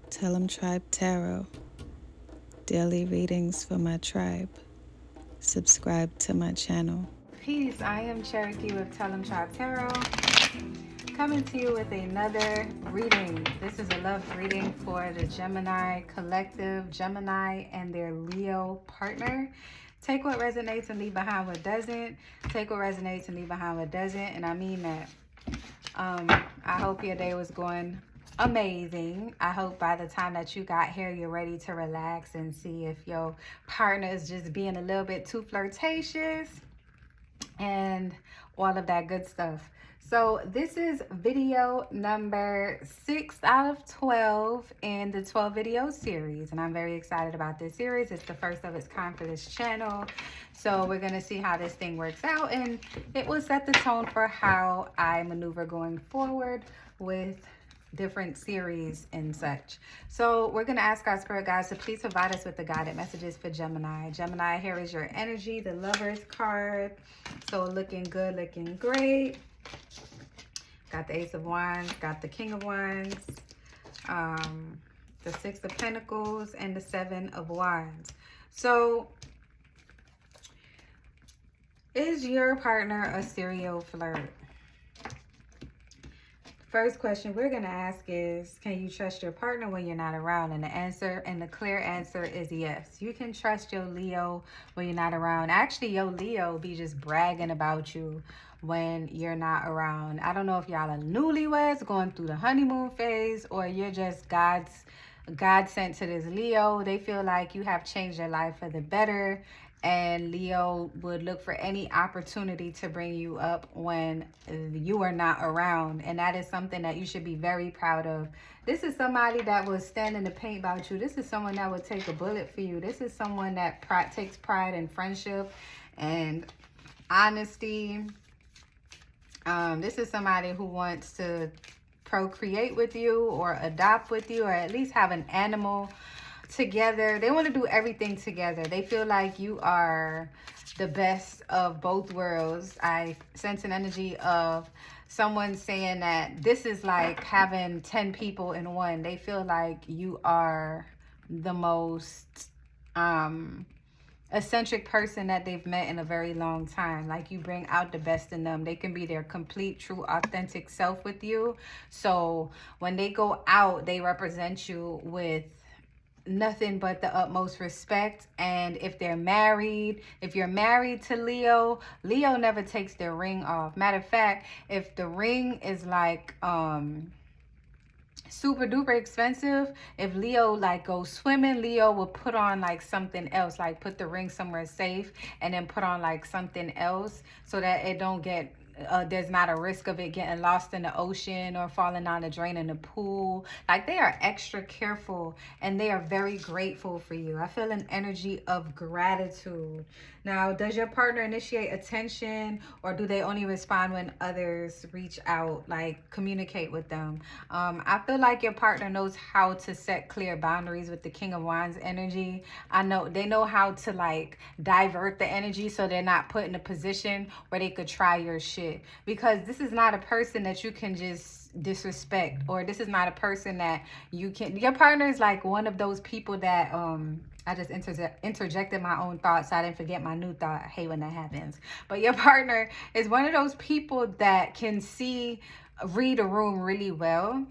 Tellemtribe Tarot. Daily readings for my tribe. Subscribe to my channel. Peace, I am Cherokee with Tellemtribe Tarot, coming to you with another reading. This is a love reading for the Gemini collective, Gemini and their Leo partner. Take what resonates and leave behind what doesn't. Take what resonates and leave behind what doesn't, and I mean that. I hope your day was going amazing. I hope by the time that you got here, you're ready to relax and see if your partner is just being a little bit too flirtatious and all of that good stuff. So this is video number 6 out of 12 in the 12 video series, and I'm very excited about this series. It's the first of its kind for this channel, so we're going to see how this thing works out, and it will set the tone for how I maneuver going forward with different series and such. So we're going to ask our spirit guides to please provide us with the guided messages for Gemini. Gemini, here is your energy, the Lovers card. So looking good, looking great. Got the Ace of Wands, got the King of Wands, the Six of Pentacles, and the Seven of Wands. So is your partner a serial flirt? First question we're going to ask is, can you trust your partner when you're not around? And the answer, and the clear answer is yes. You can trust your Leo when you're not around. Actually, your Leo be just bragging about you when you're not around. I don't know if y'all are newlyweds going through the honeymoon phase, or you're just God sent to this Leo. They feel like you have changed their life for the better, and Leo would look for any opportunity to bring you up when you are not around. And that is something that you should be very proud of. This is somebody that will stand in the paint about you. This is someone that would take a bullet for you. This is someone that takes pride in friendship and honesty. This is somebody who wants to procreate with you or adopt with you, or at least have an animal together. They want to do everything together. They feel like you are the best of both worlds. I sense an energy of someone saying that this is like having 10 people in one. They feel like you are the most eccentric person that they've met in a very long time. Like, you bring out the best in them. They can be their complete, true, authentic self with you. So when they go out, they represent you with nothing but the utmost respect. And if they're married, if you're married to Leo, Leo never takes their ring off. Matter of fact, if the ring is like super duper expensive, if Leo like goes swimming, Leo will put on like something else, like put the ring somewhere safe and then put on like something else so that it don't get there's not a risk of it getting lost in the ocean or falling down the drain in the pool. Like, they are extra careful and they are very grateful for you. I feel an energy of gratitude. Now, does your partner initiate attention, or do they only respond when others reach out, like communicate with them? I feel like your partner knows how to set clear boundaries with the King of Wands energy. I know they know how to like divert the energy so they're not put in a position where they could try your shit. Because this is not a person that you can just disrespect, or this is not a person that you can, your partner is like one of those people that I just interjected my own thoughts so I didn't forget my new thought. I hate when that happens. But your partner is one of those people that can read a room really well.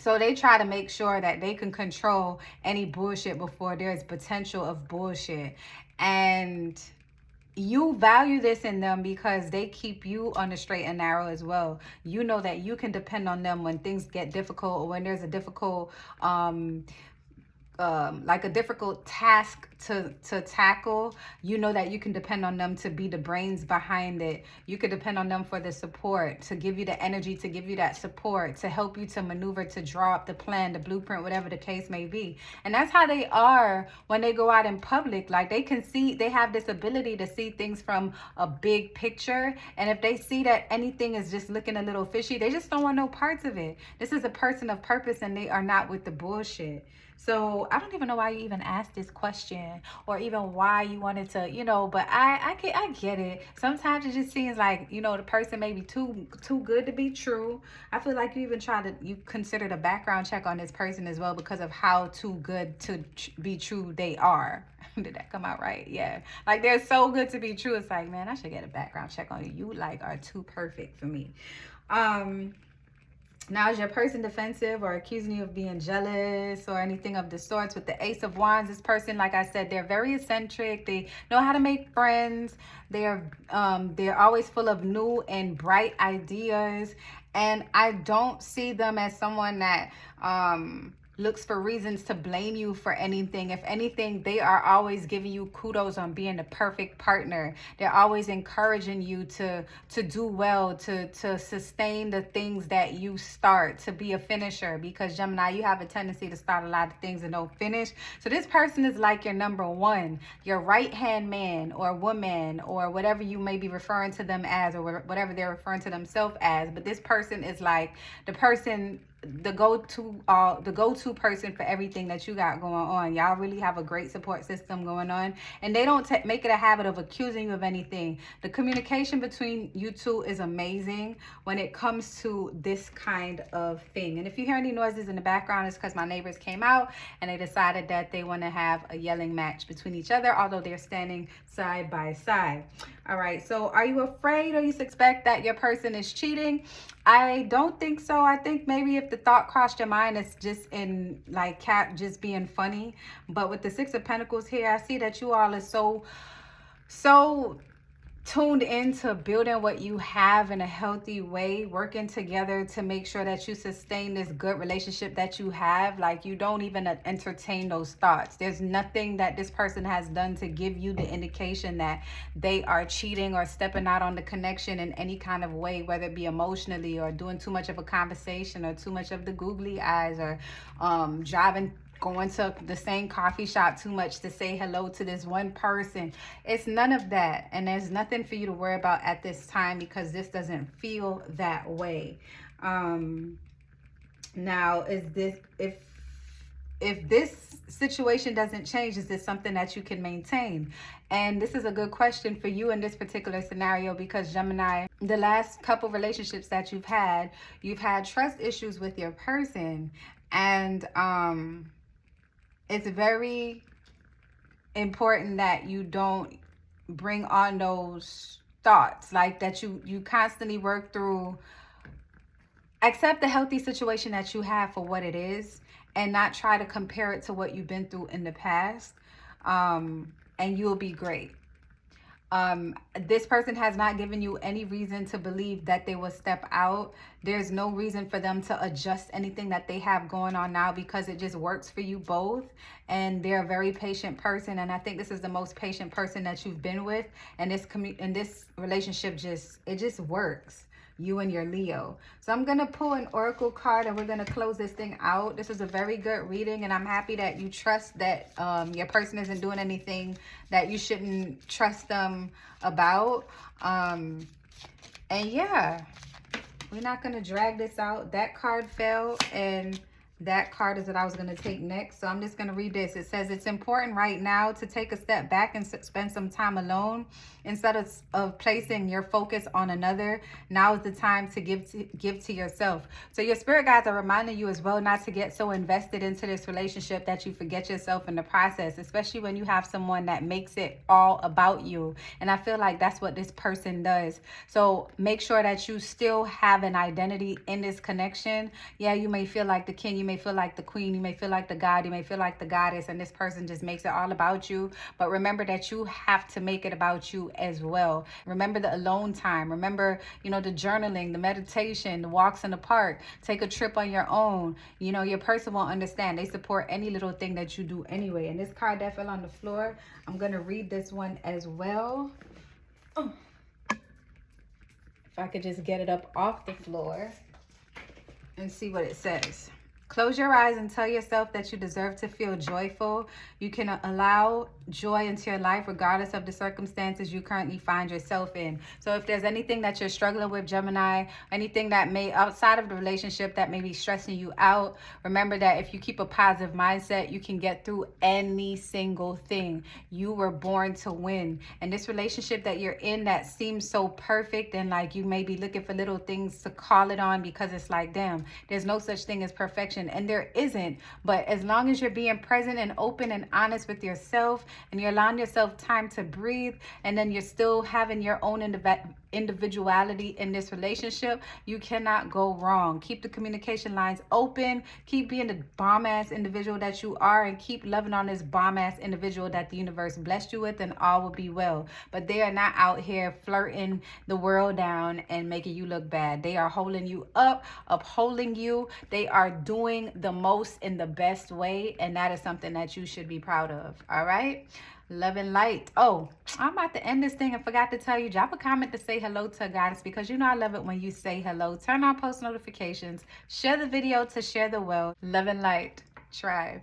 So they try to make sure that they can control any bullshit before there's potential of bullshit. And you value this in them because they keep you on the straight and narrow as well. You know that you can depend on them when things get difficult, or when there's a difficult like a difficult task to tackle. You know that you can depend on them to be the brains behind it. You can depend on them for the support, to give you the energy, to give you that support, to help you to maneuver, to draw up the plan, the blueprint, whatever the case may be. And that's how they are when they go out in public. Like, they can see, they have this ability to see things from a big picture. And if they see that anything is just looking a little fishy, they just don't want no parts of it. This is a person of purpose, and they are not with the bullshit. So so I don't even know why you even asked this question, or even why you wanted to, but I get it. Sometimes it just seems like, the person may be too good to be true. I feel like you considered a background check on this person as well, because of how too good to be true they are. Did that come out right? Yeah. Like, they're so good to be true. It's like, man, I should get a background check on you. You like are too perfect for me. Now, is your person defensive or accusing you of being jealous or anything of the sorts? With the Ace of Wands, this person, like I said, they're very eccentric. They know how to make friends. They're always full of new and bright ideas. And I don't see them as someone that looks for reasons to blame you for anything. If anything, they are always giving you kudos on being the perfect partner. They're always encouraging you to do well, to sustain the things that you start, to be a finisher, because Gemini, you have a tendency to start a lot of things and don't finish. So this person is like your number one, your right-hand man or woman, or whatever you may be referring to them as, or whatever they're referring to themselves as. But this person is like the person, the go-to person for everything that you got going on. Y'all really have a great support system going on, and they don't make it a habit of accusing you of anything. The communication between you two is amazing when it comes to this kind of thing. And if you hear any noises in the background, it's because my neighbors came out and they decided that they want to have a yelling match between each other, although they're standing side by side. All right, so are you afraid or you suspect that your person is cheating? I don't think so. I think maybe if the thought crossed your mind, it's just in like just being funny. But with the Six of Pentacles here, I see that you all are so tuned into building what you have in a healthy way, working together to make sure that you sustain this good relationship that you have. Like, you don't even entertain those thoughts. There's nothing that this person has done to give you the indication that they are cheating or stepping out on the connection in any kind of way, whether it be emotionally or doing too much of a conversation or too much of the googly eyes, or going to the same coffee shop too much to say hello to this one person. It's none of that. And there's nothing for you to worry about at this time, because this doesn't feel that way. Now, is this, if this situation doesn't change, is this something that you can maintain? And this is a good question for you in this particular scenario, because Gemini, the last couple relationships that you've had trust issues with your person. And it's very important that you don't bring on those thoughts, like that you constantly work through. Accept the healthy situation that you have for what it is, and not try to compare it to what you've been through in the past, and you'll be great. This person has not given you any reason to believe that they will step out. There's no reason for them to adjust anything that they have going on now, because it just works for you both. And they're a very patient person. And I think this is the most patient person that you've been with. And this relationship just works. You and your Leo. So I'm going to pull an oracle card and we're going to close this thing out. This is a very good reading, and I'm happy that you trust that your person isn't doing anything that you shouldn't trust them about. And yeah, we're not going to drag this out. That card fell, and that card is what I was going to take next. So I'm just going to read this. It says, it's important right now to take a step back and spend some time alone. Instead of placing your focus on another, now is the time to give to yourself. So your spirit guides are reminding you as well not to get so invested into this relationship that you forget yourself in the process, especially when you have someone that makes it all about you. And I feel like that's what this person does. So make sure that you still have an identity in this connection. Yeah, you may feel like the king, you may feel like the queen, you may feel like the god, you may feel like the goddess, and this person just makes it all about you. But remember that you have to make it about you as well. Remember the alone time. Remember, the journaling, the meditation, the walks in the park. Take a trip on your own. Your person will understand. They support any little thing that you do anyway. And this card that fell on the floor, I'm going to read this one as well. Oh. If I could just get it up off the floor and see what it says. Close your eyes and tell yourself that you deserve to feel joyful. You can allow joy into your life regardless of the circumstances you currently find yourself in. So if there's anything that you're struggling with, Gemini, anything that may outside of the relationship that may be stressing you out, remember that if you keep a positive mindset, you can get through any single thing. You were born to win. And this relationship that you're in that seems so perfect, and like you may be looking for little things to call it on, because it's like, damn, there's no such thing as perfection, and there isn't. But as long as you're being present and open and honest with yourself, and you're allowing yourself time to breathe, and then you're still having your own individuality in this relationship, you cannot go wrong. Keep the communication lines open. Keep being the bomb ass individual that you are, and keep loving on this bomb ass individual that the universe blessed you with, and all will be well. But they are not out here flirting the world down and making you look bad. They are holding you up, upholding you. They are doing the most in the best way, and that is something that you should be proud of. All right? Love and light. Oh, I'm about to end this thing and forgot to tell you, drop a comment to say hello to a goddess, because you know I love it when you say hello. Turn on post notifications. Share the video to share the wealth. Love and light. Tribe.